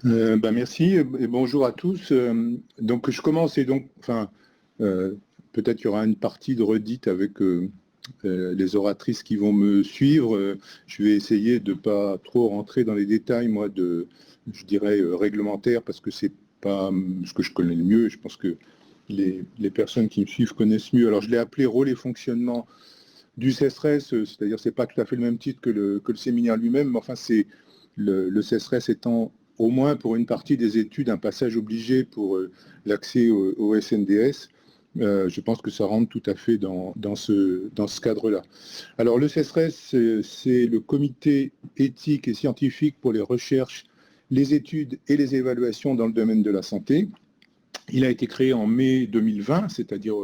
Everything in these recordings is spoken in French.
Merci et bonjour à tous. Donc je commence et donc, peut-être qu'il y aura une partie de redite avec les oratrices qui vont me suivre. Je vais essayer de ne pas trop rentrer dans les détails, moi, je dirais, réglementaires, parce que c'est pas ce que je connais le mieux. Je pense que les personnes qui me suivent connaissent mieux. Alors je l'ai appelé rôle et fonctionnement du CESRES, c'est-à-dire c'est pas tout à fait le même titre que le séminaire lui-même, mais enfin c'est le CESRES étant au moins pour une partie des études un passage obligé pour l'accès au SNDS. Je pense que ça rentre tout à fait dans ce cadre-là. Alors le CESRES, c'est le comité éthique et scientifique pour les recherches, les études et les évaluations dans le domaine de la santé. Il a été créé en mai 2020, c'est-à-dire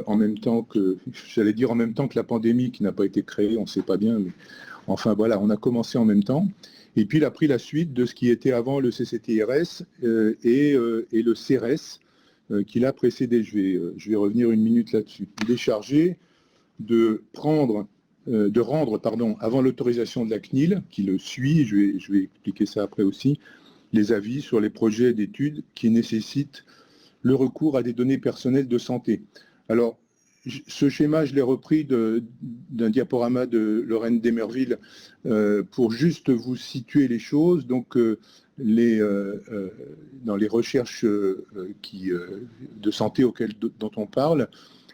en même temps que, j'allais dire en même temps que la pandémie qui n'a pas été créée, on ne sait pas bien, mais enfin voilà, on a commencé en même temps. Et puis il a pris la suite de ce qui était avant le CCTRS et le CRS qui l'a précédé. Je vais revenir une minute là-dessus. Il est chargé de rendre, avant l'autorisation de la CNIL, qui le suit, je vais expliquer ça après aussi, les avis sur les projets d'études qui nécessitent le recours à des données personnelles de santé. Alors, ce schéma, je l'ai repris d'un diaporama de Lorraine Demerville pour juste vous situer les choses. Donc, dans les recherches de santé dont on parle,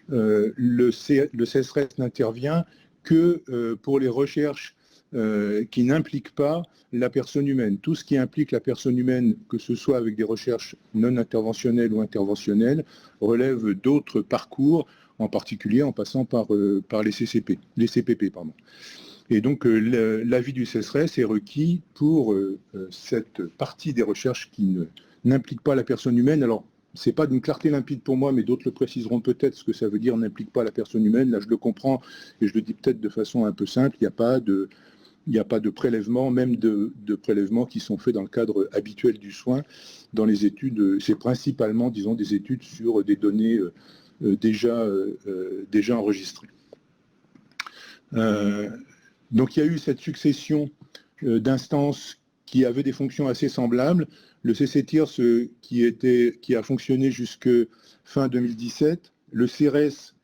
le CESRES n'intervient que pour les recherches qui n'impliquent pas la personne humaine. Tout ce qui implique la personne humaine, que ce soit avec des recherches non interventionnelles ou interventionnelles, relève d'autres parcours, en particulier en passant par les CPP. Pardon. Et donc l'avis du CESRES est requis pour cette partie des recherches qui n'impliquent pas la personne humaine. Alors, ce n'est pas d'une clarté limpide pour moi, mais d'autres le préciseront peut-être ce que ça veut dire n'implique pas la personne humaine. Là, je le comprends et je le dis peut-être de façon un peu simple. Il n'y a pas de prélèvement, même de prélèvements qui sont faits dans le cadre habituel du soin. Dans les études, c'est principalement, disons, des études sur des données déjà enregistrées. Donc il y a eu cette succession d'instances qui avaient des fonctions assez semblables. Le CCTIRS qui a fonctionné jusque fin 2017, le CRS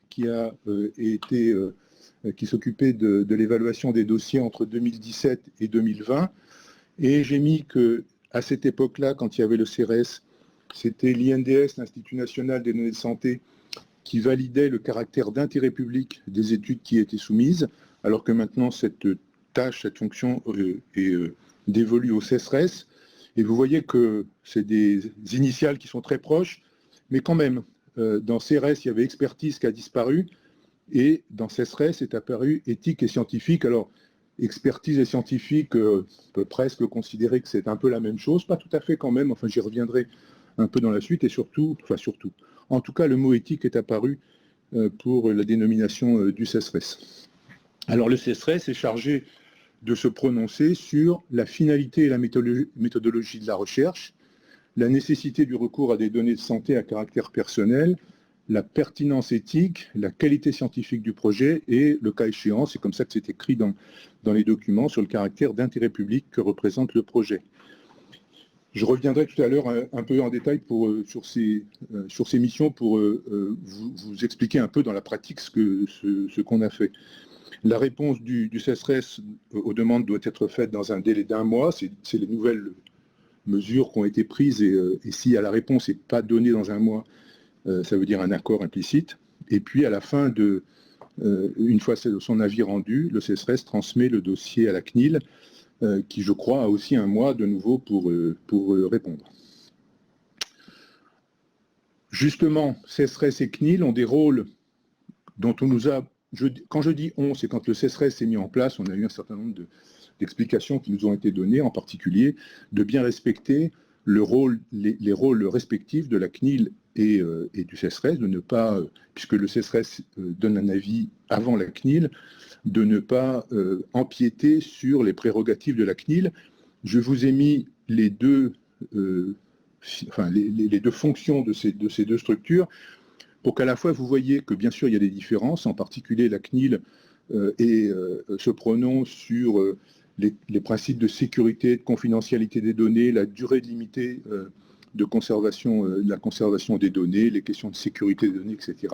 qui s'occupait de l'évaluation des dossiers entre 2017 et 2020. Et j'ai mis qu'à cette époque-là, quand il y avait le CRS, c'était l'INDS, l'Institut national des données de santé, qui validait le caractère d'intérêt public des études qui étaient soumises, alors que maintenant cette tâche, cette fonction est dévolue au CESRES. Et vous voyez que c'est des initiales qui sont très proches, mais quand même, dans CRS, il y avait expertise qui a disparu, et dans CESRES est apparu éthique et scientifique. Alors, expertise et scientifique, on peut presque considérer que c'est un peu la même chose, pas tout à fait quand même, enfin j'y reviendrai un peu dans la suite, et surtout, en tout cas le mot éthique est apparu pour la dénomination du CESRES. Alors le CESRES est chargé de se prononcer sur la finalité et la méthodologie de la recherche, la nécessité du recours à des données de santé à caractère personnel, la pertinence éthique, la qualité scientifique du projet et, le cas échéant, c'est comme ça que c'est écrit dans les documents, sur le caractère d'intérêt public que représente le projet. Je reviendrai tout à l'heure un peu en détail sur ces missions pour vous expliquer un peu dans la pratique ce qu'on a fait. La réponse du CESRES aux demandes doit être faite dans un délai d'1 mois. C'est les nouvelles mesures qui ont été prises et si la réponse n'est pas donnée dans 1 mois, ça veut dire un accord implicite. Et puis à la fin une fois son avis rendu, le CESRES transmet le dossier à la CNIL, qui je crois a aussi 1 mois de nouveau pour répondre. Justement, CESRES et CNIL ont des rôles dont on nous a... quand je dis on, c'est quand le CESRES s'est mis en place, on a eu un certain nombre d'explications qui nous ont été données, en particulier de bien respecter les rôles respectifs de la CNIL et du CESRES, de ne pas, puisque le CESRES donne un avis avant la CNIL, de ne pas empiéter sur les prérogatives de la CNIL. Je vous ai mis les deux fonctions de ces deux structures pour qu'à la fois vous voyez que bien sûr il y a des différences, en particulier la CNIL se prononce sur les principes de sécurité, de confidentialité des données, la durée limitée de la conservation des données, les questions de sécurité des données, etc.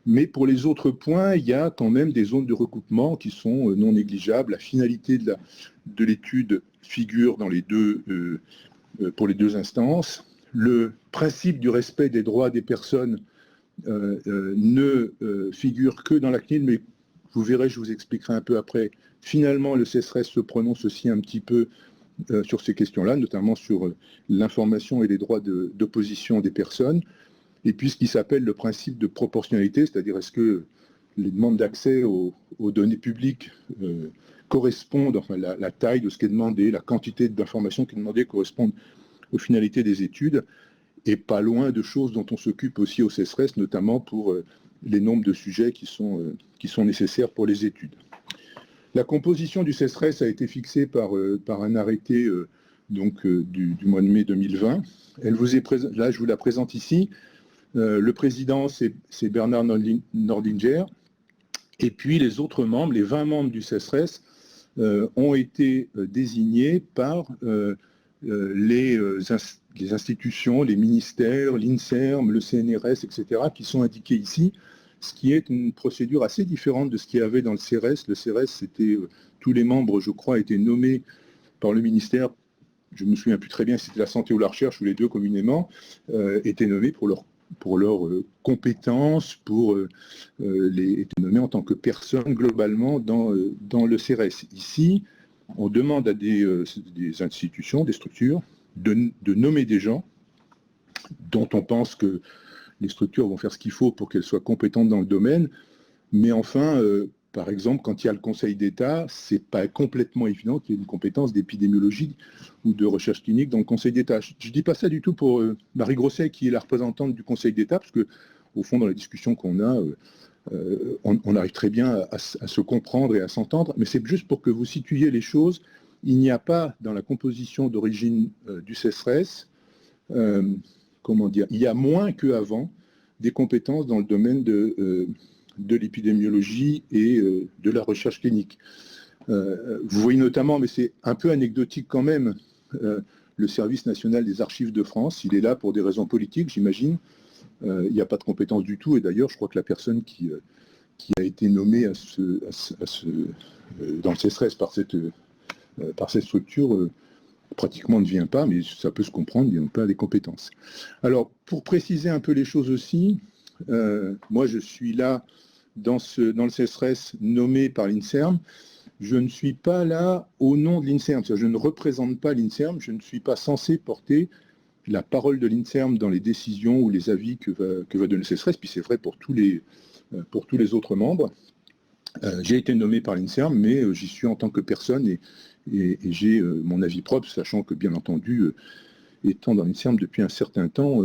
Mais pour les autres points, il y a quand même des zones de recoupement qui sont non négligeables. La finalité de l'étude figure dans pour les deux instances. Le principe du respect des droits des personnes ne figure que dans la CNIL, mais vous verrez, je vous expliquerai un peu après. Finalement, le CSRS se prononce aussi un petit peu sur ces questions-là, notamment sur l'information et les droits d'opposition des personnes. Et puis ce qui s'appelle le principe de proportionnalité, c'est-à-dire est-ce que les demandes d'accès aux données publiques correspondent, enfin la taille de ce qui est demandé, la quantité d'informations qui est demandée correspondent aux finalités des études, et pas loin de choses dont on s'occupe aussi au CSRS, notamment pour les nombres de sujets qui sont nécessaires pour les études. La composition du CSRS a été fixée par un arrêté du mois de mai 2020. Là, je vous la présente ici. Le président, c'est Bernard Nordinger. Et puis les autres membres, les 20 membres du CSRS, ont été désignés par les institutions, les ministères, l'INSERM, le CNRS, etc., qui sont indiqués ici, ce qui est une procédure assez différente de ce qu'il y avait dans le CRS. Le CRS, c'était tous les membres, je crois, étaient nommés par le ministère, je ne me souviens plus très bien si c'était la santé ou la recherche, ou les deux communément, étaient nommés pour leurs compétences, étaient nommés en tant que personnes globalement dans le CRS. Ici, on demande à des institutions, des structures, de nommer des gens dont on pense que les structures vont faire ce qu'il faut pour qu'elles soient compétentes dans le domaine, mais enfin, par exemple, quand il y a le Conseil d'État, ce n'est pas complètement évident qu'il y ait une compétence d'épidémiologie ou de recherche clinique dans le Conseil d'État. Je ne dis pas ça du tout pour Marie Grosset, qui est la représentante du Conseil d'État, parce qu'au fond, dans la discussion qu'on a, on arrive très bien à se comprendre et à s'entendre, mais c'est juste pour que vous situiez les choses. Il n'y a pas, dans la composition d'origine du CSRS, comment dire, il y a moins qu'avant des compétences dans le domaine de l'épidémiologie et de la recherche clinique. Vous voyez notamment, mais c'est un peu anecdotique quand même, le Service national des archives de France. Il est là pour des raisons politiques, j'imagine. Il n'y a pas de compétences du tout, et d'ailleurs, je crois que la personne qui a été nommée dans le CSRS par cette structure pratiquement ne vient pas, mais ça peut se comprendre, il n'y a pas des compétences. Alors, pour préciser un peu les choses aussi, moi je suis là dans le CSRS nommé par l'INSERM. Je ne suis pas là au nom de l'INSERM, je ne représente pas l'INSERM, je ne suis pas censé porter la parole de l'INSERM dans les décisions ou les avis que va donner le CSRS, puis c'est vrai pour tous les autres membres. J'ai été nommé par l'INSERM, mais j'y suis en tant que personne et j'ai mon avis propre, sachant que, bien entendu, étant dans l'INSERM depuis un certain temps,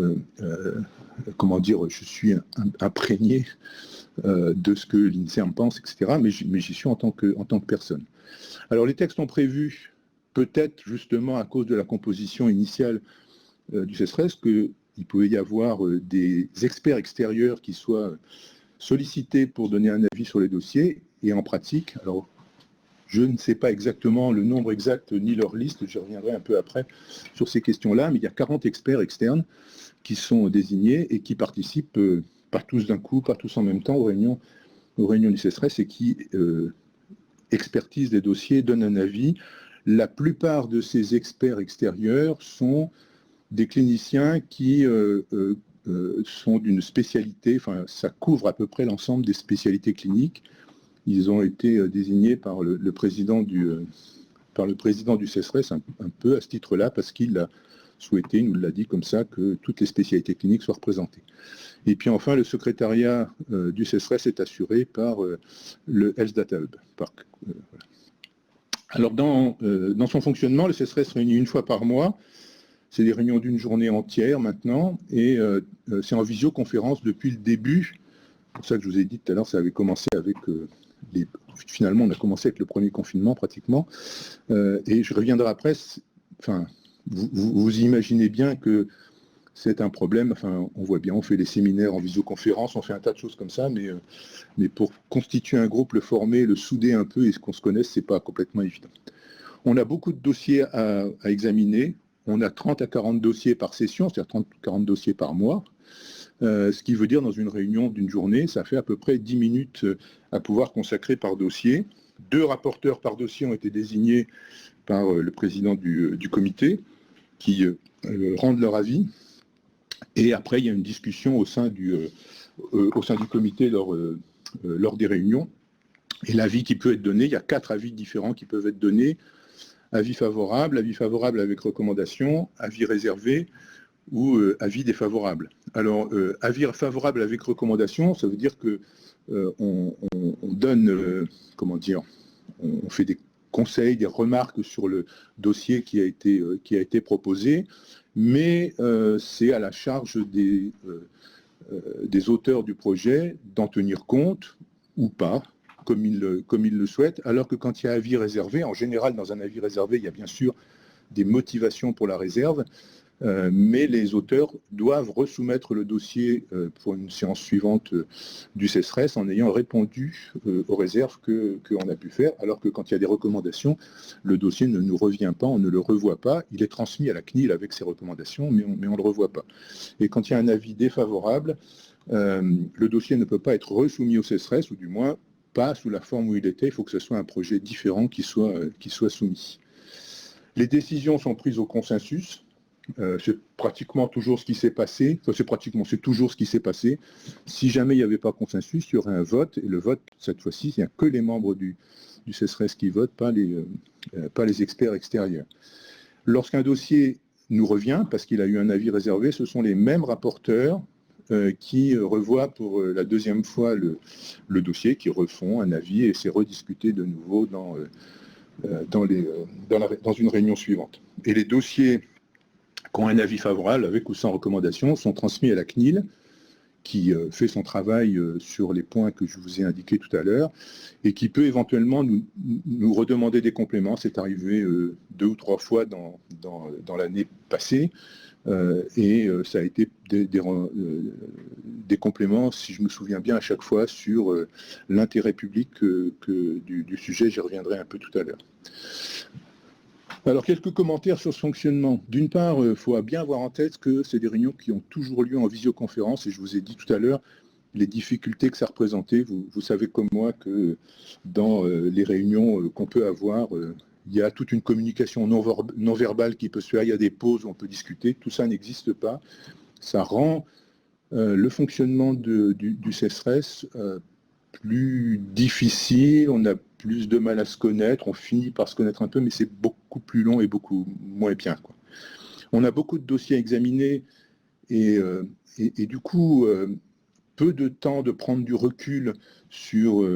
comment dire, je suis imprégné de ce que l'INSERM pense, etc., mais j'y suis en tant que personne. Alors, les textes ont prévu, peut-être justement à cause de la composition initiale du CSRS, qu'il pouvait y avoir des experts extérieurs qui soient sollicités pour donner un avis sur les dossiers, et en pratique, alors je ne sais pas exactement le nombre exact ni leur liste, je reviendrai un peu après sur ces questions-là, mais il y a 40 experts externes qui sont désignés et qui participent, pas tous d'un coup, pas tous en même temps, aux réunions du CSRS et qui expertisent les dossiers, donnent un avis. La plupart de ces experts extérieurs sont des cliniciens qui sont d'une spécialité, enfin ça couvre à peu près l'ensemble des spécialités cliniques. Ils ont été désignés par le président du CSRS un peu à ce titre-là, parce qu'il a souhaité, il nous l'a dit comme ça, que toutes les spécialités cliniques soient représentées. Et puis enfin, le secrétariat du CSRS est assuré par le Health Data Hub. Voilà. Alors dans son fonctionnement, le CSRS se réunit une fois par mois. C'est des réunions d'une journée entière maintenant, et c'est en visioconférence depuis le début. C'est pour ça que je vous ai dit tout à l'heure, ça avait commencé avec finalement, on a commencé avec le premier confinement pratiquement, et je reviendrai après. Enfin, vous imaginez bien que c'est un problème. Enfin, on voit bien, on fait des séminaires en visioconférence, on fait un tas de choses comme ça, mais pour constituer un groupe, le former, le souder un peu et qu'on se connaisse, c'est pas complètement évident. On a beaucoup de dossiers à examiner. On a 30 à 40 dossiers par session, c'est-à-dire 30 à 40 dossiers par mois. Ce qui veut dire, dans une réunion d'une journée, ça fait à peu près 10 minutes à pouvoir consacrer par dossier. 2 rapporteurs par dossier ont été désignés par le président du comité, qui rendent leur avis. Et après, il y a une discussion au sein du comité lors des réunions. Et l'avis qui peut être donné, il y a 4 avis différents qui peuvent être donnés. Avis favorable avec recommandation, avis réservé ou avis défavorable. Alors, avis favorable avec recommandation, ça veut dire que on donne, on fait des conseils, des remarques sur le dossier qui a été proposé, mais c'est à la charge des auteurs du projet d'en tenir compte ou pas, comme ils le souhaitent, alors que quand il y a avis réservé, en général, dans un avis réservé, il y a bien sûr des motivations pour la réserve, mais les auteurs doivent resoumettre le dossier pour une séance suivante du CESRES en ayant répondu aux réserves qu'on a pu faire, alors que quand il y a des recommandations, le dossier ne nous revient pas, on ne le revoit pas, il est transmis à la CNIL avec ses recommandations, mais on ne le revoit pas. Et quand il y a un avis défavorable, le dossier ne peut pas être resoumis au CESRES, ou du moins pas sous la forme où il était, il faut que ce soit un projet différent qui soit soumis. Les décisions sont prises au consensus. C'est pratiquement toujours ce qui s'est passé. Enfin, c'est toujours ce qui s'est passé. Si jamais il n'y avait pas consensus, il y aurait un vote. Et le vote, cette fois-ci, il n'y a que les membres du CESRES qui votent, pas les experts extérieurs. Lorsqu'un dossier nous revient, parce qu'il a eu un avis réservé, ce sont les mêmes rapporteurs qui revoient pour la deuxième fois le dossier, qui refont un avis et c'est rediscuté de nouveau dans une réunion suivante. Et les dossiers qui ont un avis favorable, avec ou sans recommandation, sont transmis à la CNIL, qui fait son travail sur les points que je vous ai indiqués tout à l'heure, et qui peut éventuellement nous redemander des compléments. C'est arrivé 2 ou 3 fois dans l'année passée, et ça a été des compléments, si je me souviens bien, à chaque fois sur l'intérêt public du sujet. J'y reviendrai un peu tout à l'heure. Alors, quelques commentaires sur ce fonctionnement. D'une part, il faut bien avoir en tête que c'est des réunions qui ont toujours lieu en visioconférence, et je vous ai dit tout à l'heure les difficultés que ça représentait. Vous savez comme moi que dans les réunions qu'on peut avoir, il y a toute une communication non verbale qui peut se faire, il y a des pauses où on peut discuter, tout ça n'existe pas. Ça rend le fonctionnement du CESRES plus difficile, on a plus de mal à se connaître, on finit par se connaître un peu, mais c'est beaucoup plus long et beaucoup moins bien, quoi. On a beaucoup de dossiers à examiner et du coup, peu de temps de prendre du recul sur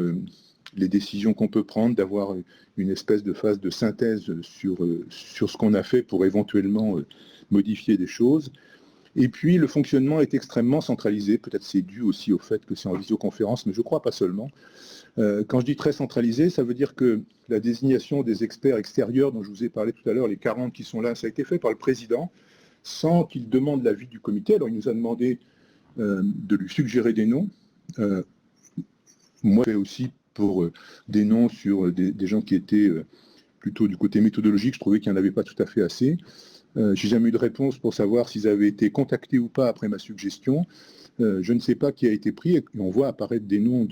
les décisions qu'on peut prendre, d'avoir une espèce de phase de synthèse sur ce qu'on a fait pour éventuellement modifier des choses. Et puis, le fonctionnement est extrêmement centralisé. Peut-être c'est dû aussi au fait que c'est en visioconférence, mais je crois pas seulement. Quand je dis très centralisé, ça veut dire que la désignation des experts extérieurs dont je vous ai parlé tout à l'heure, les 40 qui sont là, ça a été fait par le président sans qu'il demande l'avis du comité. Alors, il nous a demandé de lui suggérer des noms. Moi, j'ai fait aussi pour des noms sur des gens qui étaient plutôt du côté méthodologique. Je trouvais qu'il n'y en avait pas tout à fait assez. J'ai jamais eu de réponse pour savoir s'ils avaient été contactés ou pas après ma suggestion. Je ne sais pas qui a été pris et on voit apparaître des noms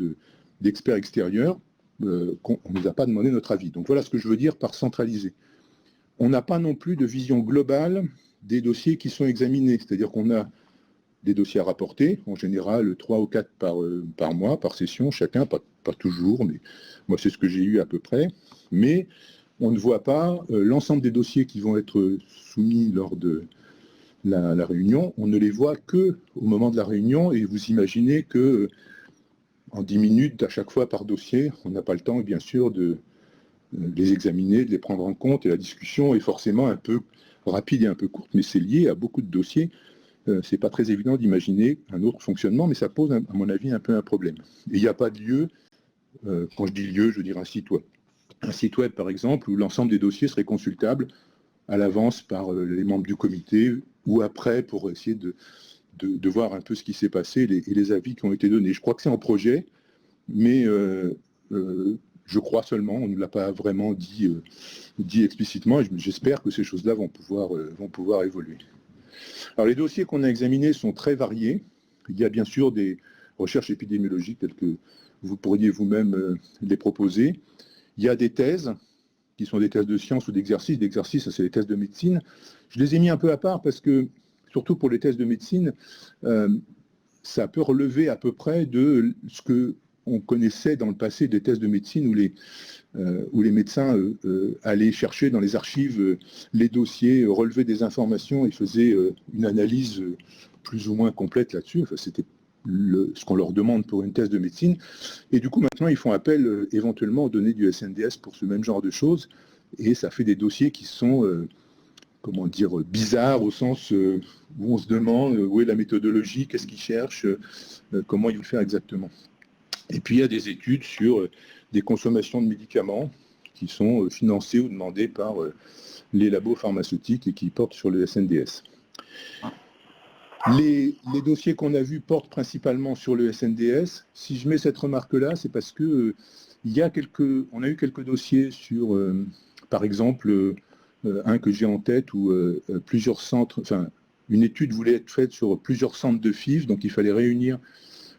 d'experts extérieurs qu'on ne nous a pas demandé notre avis. Donc voilà ce que je veux dire par centraliser. On n'a pas non plus de vision globale des dossiers qui sont examinés. C'est-à-dire qu'on a des dossiers à rapporter, en général 3 ou 4 par mois, par session, chacun, pas toujours, mais moi c'est ce que j'ai eu à peu près. Mais on ne voit pas l'ensemble des dossiers qui vont être soumis lors de la réunion, on ne les voit que au moment de la réunion, et vous imaginez que en 10 minutes à chaque fois par dossier, on n'a pas le temps bien sûr de les examiner, de les prendre en compte, et la discussion est forcément un peu rapide et un peu courte, mais c'est lié à beaucoup de dossiers. C'est pas très évident d'imaginer un autre fonctionnement, mais ça pose, à mon avis, un peu un problème. Et il n'y a pas de lieu, quand je dis lieu, je veux dire un site web. Un site web, par exemple, où l'ensemble des dossiers seraient consultables à l'avance par les membres du comité, ou après pour essayer de voir un peu ce qui s'est passé et les avis qui ont été donnés. Je crois que c'est en projet, mais Je crois seulement, on ne l'a pas vraiment dit explicitement, et j'espère que ces choses-là vont pouvoir évoluer. Alors les dossiers qu'on a examinés sont très variés. Il y a bien sûr des recherches épidémiologiques telles que vous pourriez vous-même les proposer. Il y a des thèses, qui sont des thèses de sciences ou d'exercice. D'exercice, ça c'est les thèses de médecine. Je les ai mis un peu à part parce que, surtout pour les thèses de médecine, ça peut relever à peu près de ce qu'on connaissait dans le passé des thèses de médecine où les médecins allaient chercher dans les archives les dossiers, relever des informations et faisaient une analyse plus ou moins complète là-dessus. Enfin, c'était ce qu'on leur demande pour une thèse de médecine. Et du coup, maintenant, ils font appel éventuellement aux données du SNDS pour ce même genre de choses. Et ça fait des dossiers qui sont, comment dire, bizarres au sens où on se demande où est la méthodologie, qu'est-ce qu'ils cherchent, comment ils vont le faire exactement. Et puis, il y a des études sur des consommations de médicaments qui sont financées ou demandées par les labos pharmaceutiques et qui portent sur le SNDS. Les dossiers qu'on a vus portent principalement sur le SNDS. Si je mets cette remarque-là, c'est parce que on a eu quelques dossiers sur, par exemple, un que j'ai en tête où plusieurs centres, enfin, une étude voulait être faite sur plusieurs centres de FIV, donc il fallait réunir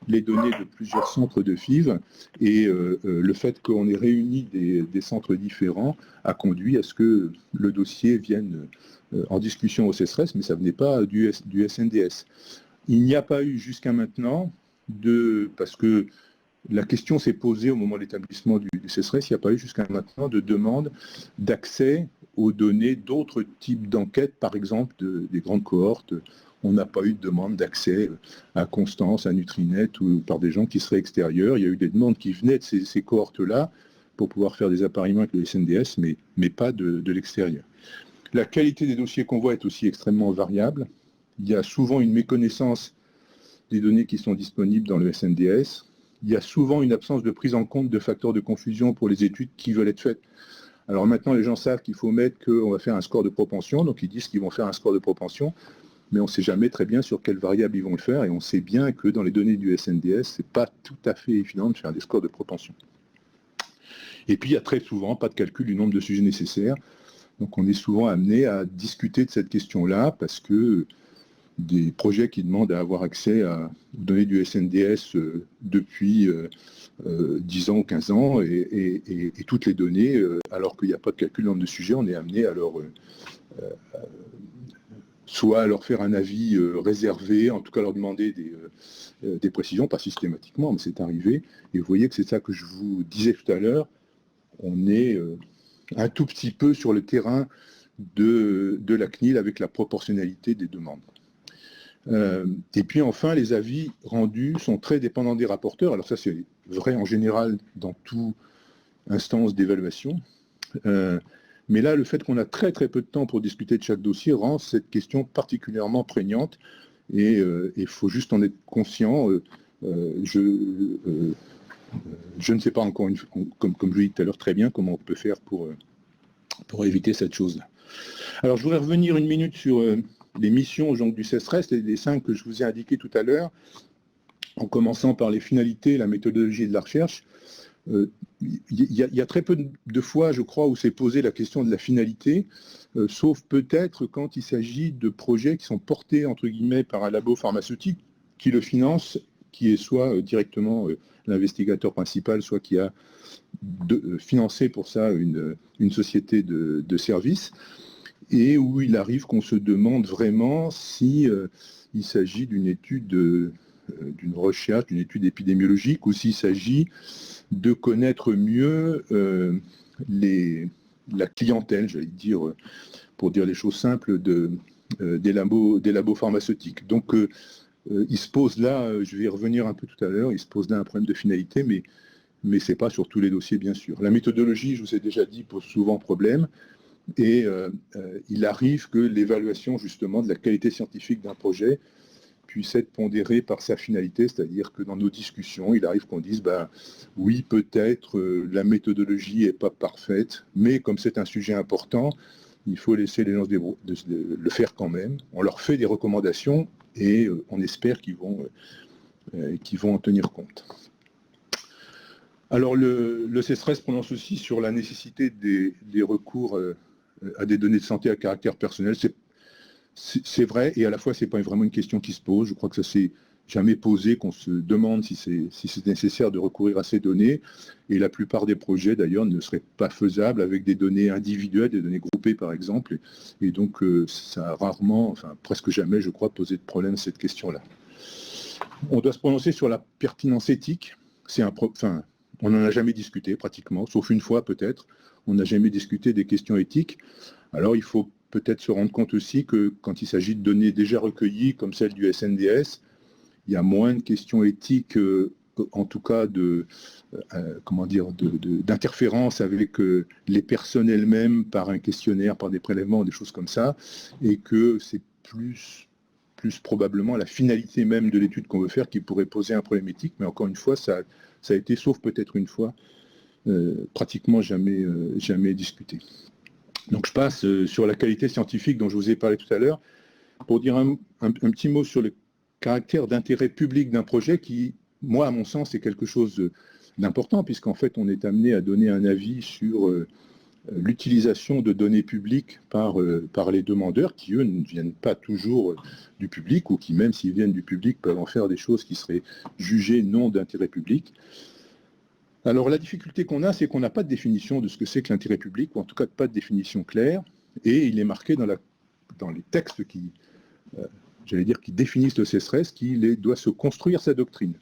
les données de plusieurs centres de FIV, et le fait qu'on ait réuni des centres différents a conduit à ce que le dossier vienne en discussion au CESRES, mais ça ne venait pas du SNDS. Il n'y a pas eu jusqu'à maintenant, parce que la question s'est posée au moment de l'établissement du CESRES, il n'y a pas eu jusqu'à maintenant de demande d'accès aux données d'autres types d'enquêtes, par exemple des grandes cohortes. On n'a pas eu de demande d'accès à Constance, à Nutrinet ou par des gens qui seraient extérieurs. Il y a eu des demandes qui venaient de ces cohortes-là pour pouvoir faire des appariements avec le SNDS, mais pas de l'extérieur. La qualité des dossiers qu'on voit est aussi extrêmement variable. Il y a souvent une méconnaissance des données qui sont disponibles dans le SNDS. Il y a souvent une absence de prise en compte de facteurs de confusion pour les études qui veulent être faites. Alors maintenant, les gens savent qu'il faut mettre qu'on va faire un score de propension, donc ils disent qu'ils vont faire un score de propension, mais on ne sait jamais très bien sur quelle variable ils vont le faire, et on sait bien que dans les données du SNDS, ce n'est pas tout à fait évident de faire des scores de propension. Et puis, il y a très souvent pas de calcul du nombre de sujets nécessaires, donc on est souvent amené à discuter de cette question-là, parce que des projets qui demandent à avoir accès aux données du SNDS depuis 10 ans ou 15 ans, et toutes les données, alors qu'il n'y a pas de calcul du nombre de sujets, on est amené à soit à leur faire un avis réservé, en tout cas leur demander des précisions, pas systématiquement, mais c'est arrivé. Et vous voyez que c'est ça que je vous disais tout à l'heure, on est un tout petit peu sur le terrain de la CNIL avec la proportionnalité des demandes. Et puis enfin, les avis rendus sont très dépendants des rapporteurs. Alors ça, c'est vrai en général dans toute instance d'évaluation. Mais là, le fait qu'on a très très peu de temps pour discuter de chaque dossier rend cette question particulièrement prégnante. Et il faut juste en être conscient. Je ne sais pas encore, comme je l'ai dit tout à l'heure, très bien comment on peut faire pour éviter cette chose-là. Alors je voudrais revenir une minute sur les missions du CESRES, les 5 que je vous ai indiquées tout à l'heure, en commençant par les finalités, la méthodologie de la recherche. Il y a très peu de fois, je crois, où s'est posée la question de la finalité, sauf peut-être quand il s'agit de projets qui sont portés, entre guillemets, par un labo pharmaceutique qui le finance, qui est soit directement l'investigateur principal, soit qui a financé pour ça une société de services, et où il arrive qu'on se demande vraiment si il s'agit d'une étude, d'une recherche, d'une étude épidémiologique, ou s'il s'agit de connaître mieux la clientèle, j'allais dire, pour dire les choses simples, des labos pharmaceutiques. Donc, il se pose là, je vais y revenir un peu tout à l'heure, il se pose là un problème de finalité, mais ce n'est pas sur tous les dossiers, bien sûr. La méthodologie, je vous ai déjà dit, pose souvent problème, et il arrive que l'évaluation, justement, de la qualité scientifique d'un projet puisse être pondérée par sa finalité, c'est-à-dire que dans nos discussions, il arrive qu'on dise, oui, peut-être la méthodologie n'est pas parfaite, mais comme c'est un sujet important, il faut laisser les gens le faire quand même. On leur fait des recommandations et on espère qu'ils vont en tenir compte. Alors, le CESRES prononce aussi sur la nécessité des recours à des données de santé à caractère personnel. C'est vrai, et à la fois, ce n'est pas vraiment une question qui se pose. Je crois que ça s'est jamais posé, qu'on se demande si c'est nécessaire de recourir à ces données. Et la plupart des projets, d'ailleurs, ne seraient pas faisables avec des données individuelles, des données groupées, par exemple. Et donc, ça a rarement, enfin presque jamais, je crois, posé de problème cette question-là. On doit se prononcer sur la pertinence éthique. On n'en a jamais discuté, pratiquement, sauf une fois peut-être. On n'a jamais discuté des questions éthiques. Alors, il faut peut-être se rendre compte aussi que quand il s'agit de données déjà recueillies, comme celle du SNDS, il y a moins de questions éthiques, en tout cas d'interférence avec les personnes elles-mêmes par un questionnaire, par des prélèvements, des choses comme ça, et que c'est plus probablement la finalité même de l'étude qu'on veut faire qui pourrait poser un problème éthique, mais encore une fois, ça a été, sauf peut-être une fois, pratiquement jamais discuté. Donc je passe sur la qualité scientifique dont je vous ai parlé tout à l'heure, pour dire un petit mot sur le caractère d'intérêt public d'un projet qui, moi, à mon sens, est quelque chose d'important, puisqu'en fait, on est amené à donner un avis sur l'utilisation de données publiques par les demandeurs, qui, eux, ne viennent pas toujours du public, ou qui, même s'ils viennent du public, peuvent en faire des choses qui seraient jugées non d'intérêt public. Alors, la difficulté qu'on a, c'est qu'on n'a pas de définition de ce que c'est que l'intérêt public, ou en tout cas pas de définition claire, et il est marqué dans les textes qui définissent le CESRES, qu'il doit se construire sa doctrine.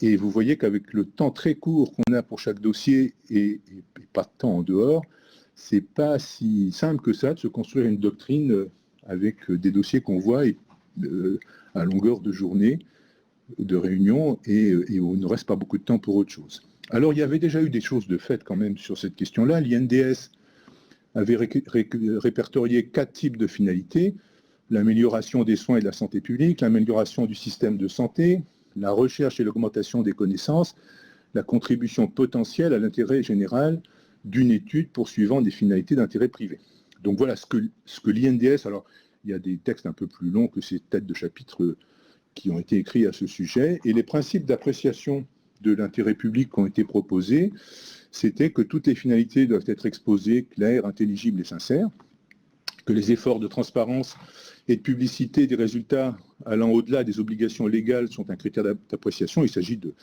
Et vous voyez qu'avec le temps très court qu'on a pour chaque dossier, et pas de temps en dehors, c'est pas si simple que ça de se construire une doctrine avec des dossiers qu'on voit à longueur de journée, de réunion, et où il ne reste pas beaucoup de temps pour autre chose. Alors, il y avait déjà eu des choses de fait quand même sur cette question-là. L'INDS avait répertorié 4 types de finalités: l'amélioration des soins et de la santé publique, l'amélioration du système de santé, la recherche et l'augmentation des connaissances, la contribution potentielle à l'intérêt général d'une étude poursuivant des finalités d'intérêt privé. Donc voilà ce que l'INDS, alors il y a des textes un peu plus longs que ces têtes de chapitre qui ont été écrits à ce sujet, et les principes d'appréciation de l'intérêt public qui ont été proposés, c'était que toutes les finalités doivent être exposées, claires, intelligibles et sincères, que les efforts de transparence et de publicité des résultats allant au-delà des obligations légales sont un critère d'appréciation. Il s'agit de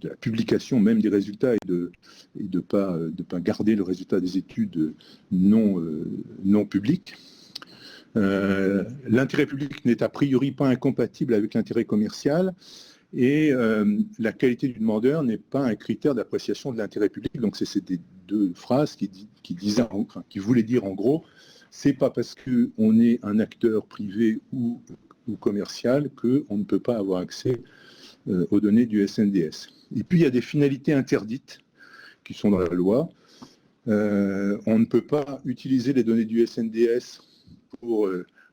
la publication même des résultats et de ne pas garder le résultat des études non publiques. L'intérêt public n'est a priori pas incompatible avec l'intérêt commercial, et la qualité du demandeur n'est pas un critère d'appréciation de l'intérêt public. Donc c'est ces deux phrases qui voulaient dire en gros, c'est pas parce qu'on est un acteur privé ou commercial qu'on ne peut pas avoir accès aux données du SNDS. Et puis il y a des finalités interdites qui sont dans la loi. On ne peut pas utiliser les données du SNDS pour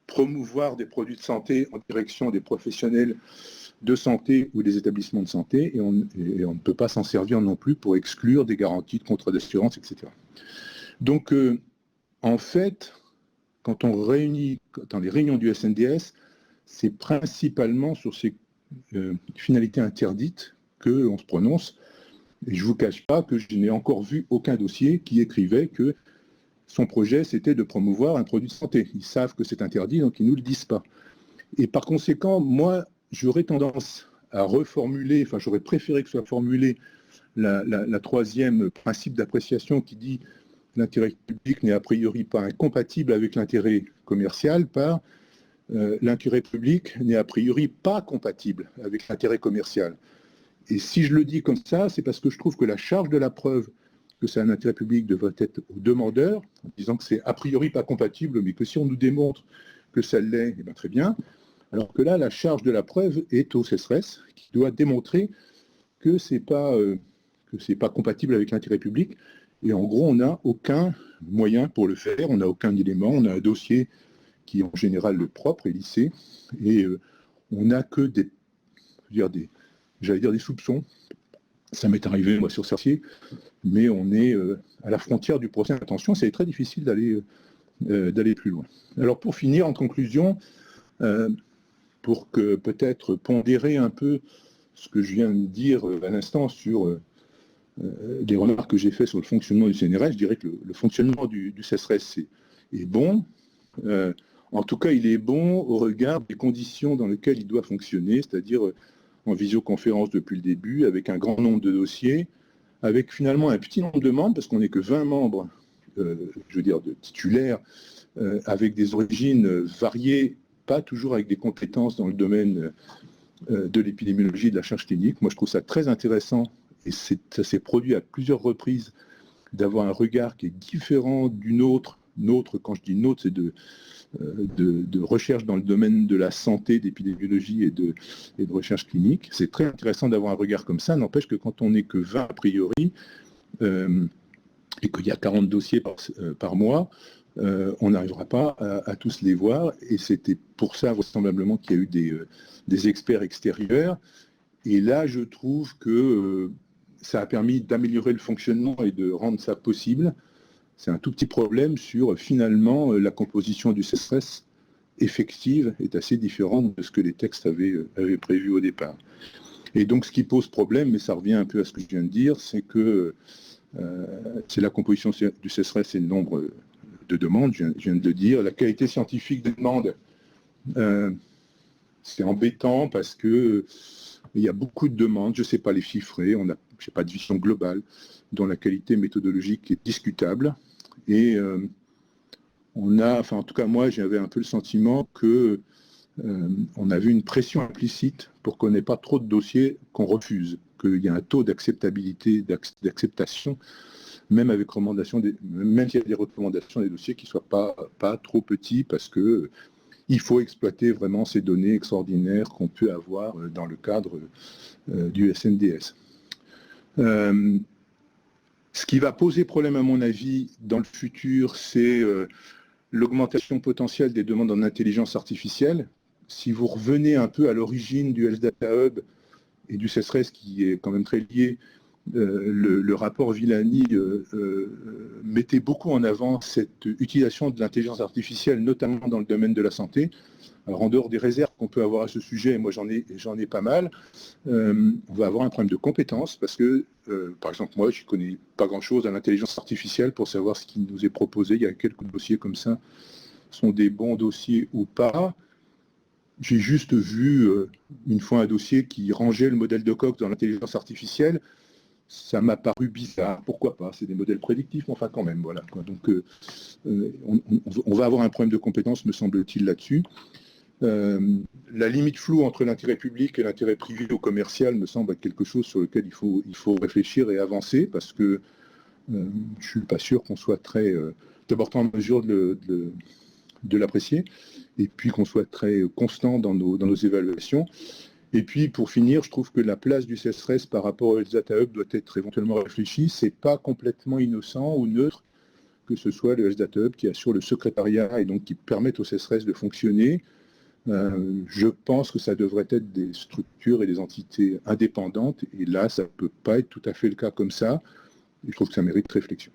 promouvoir des produits de santé en direction des professionnels de santé ou des établissements de santé, et on ne peut pas s'en servir non plus pour exclure des garanties de contrats d'assurance, etc. Donc, en fait, quand on réunit dans les réunions du SNDS, c'est principalement sur ces finalités interdites qu'on se prononce. Et je ne vous cache pas que je n'ai encore vu aucun dossier qui écrivait que son projet, c'était de promouvoir un produit de santé. Ils savent que c'est interdit, donc ils ne nous le disent pas. Et par conséquent, moi, j'aurais tendance à reformuler, enfin j'aurais préféré que soit formulé la troisième principe d'appréciation qui dit l'intérêt public n'est a priori pas incompatible avec l'intérêt commercial par l'intérêt public n'est a priori pas compatible avec l'intérêt commercial. Et si je le dis comme ça, c'est parce que je trouve que la charge de la preuve que c'est un intérêt public devrait être au demandeur, en disant que c'est a priori pas compatible, mais que si on nous démontre que ça l'est, eh bien très bien. Alors que là, la charge de la preuve est au CESRES, qui doit démontrer que c'est pas compatible avec l'intérêt public. Et en gros, on n'a aucun moyen pour le faire, on n'a aucun élément, on a un dossier qui est en général le propre et lissé, et on n'a que des soupçons. Ça m'est arrivé, moi, sur Cercier, mais on est à la frontière du procès d'intention, c'est très difficile d'aller plus loin. Alors pour finir, en conclusion, pour que peut-être pondérer un peu ce que je viens de dire à l'instant sur des remarques que j'ai faites sur le fonctionnement du CNRS, je dirais que le fonctionnement du CSRS est bon. En tout cas, il est bon au regard des conditions dans lesquelles il doit fonctionner, c'est-à-dire en visioconférence depuis le début, avec un grand nombre de dossiers, avec finalement un petit nombre de membres, parce qu'on n'est que 20 membres, je veux dire, de titulaires, avec des origines variées, pas toujours avec des compétences dans le domaine de l'épidémiologie et de la recherche clinique. Moi, je trouve ça très intéressant, et ça s'est produit à plusieurs reprises, d'avoir un regard qui est différent d'une autre. Nôtre, quand je dis nôtre, c'est de recherche dans le domaine de la santé, d'épidémiologie et de recherche clinique. C'est très intéressant d'avoir un regard comme ça. N'empêche que quand on n'est que 20 a priori, et qu'il y a 40 dossiers par mois, on n'arrivera pas à tous les voir. Et c'était pour ça, vraisemblablement, qu'il y a eu des experts extérieurs. Et là, je trouve que ça a permis d'améliorer le fonctionnement et de rendre ça possible. C'est un tout petit problème sur, finalement, la composition du CSRS effective est assez différente de ce que les textes avaient prévu au départ. Et donc, ce qui pose problème, mais ça revient un peu à ce que je viens de dire, c'est que c'est la composition du CSRS et le nombre de demandes, je viens de le dire. La qualité scientifique des demandes, c'est embêtant parce que il y a beaucoup de demandes, je ne sais pas les chiffrer, je n'ai pas de vision globale, dont la qualité méthodologique est discutable. Et en tout cas moi, j'avais un peu le sentiment que on avait une pression implicite pour qu'on n'ait pas trop de dossiers qu'on refuse, qu'il y a un taux d'acceptabilité, d'acceptation, même avec même s'il y a des recommandations des dossiers qui ne soient pas trop petits, parce que il faut exploiter vraiment ces données extraordinaires qu'on peut avoir dans le cadre du SNDS. Ce qui va poser problème, à mon avis, dans le futur, c'est l'augmentation potentielle des demandes en intelligence artificielle. Si vous revenez un peu à l'origine du Health Data Hub et du CSRS, qui est quand même très lié, le rapport Villani mettait beaucoup en avant cette utilisation de l'intelligence artificielle, notamment dans le domaine de la santé. Alors, en dehors des réserves qu'on peut avoir à ce sujet, et moi j'en ai pas mal, on va avoir un problème de compétences parce que, par exemple, moi je ne connais pas grand-chose à l'intelligence artificielle pour savoir ce qui nous est proposé. Il y a quelques dossiers comme ça, sont des bons dossiers ou pas. J'ai juste vu une fois un dossier qui rangeait le modèle de Cox dans l'intelligence artificielle. Ça m'a paru bizarre, pourquoi pas, c'est des modèles prédictifs, mais enfin quand même, voilà. Donc on va avoir un problème de compétences, me semble-t-il, là-dessus. La limite floue entre l'intérêt public et l'intérêt privé ou commercial me semble être quelque chose sur lequel il faut réfléchir et avancer, parce que je ne suis pas sûr qu'on soit d'abord en mesure de l'apprécier, et puis qu'on soit très constant dans nos évaluations. Et puis, pour finir, je trouve que la place du CSRS par rapport au Health Data Hub doit être éventuellement réfléchie. Ce n'est pas complètement innocent ou neutre que ce soit le Health Data Hub qui assure le secrétariat et donc qui permette au CSRS de fonctionner. Je pense que ça devrait être des structures et des entités indépendantes. Et là, ça ne peut pas être tout à fait le cas comme ça. Et je trouve que ça mérite réflexion.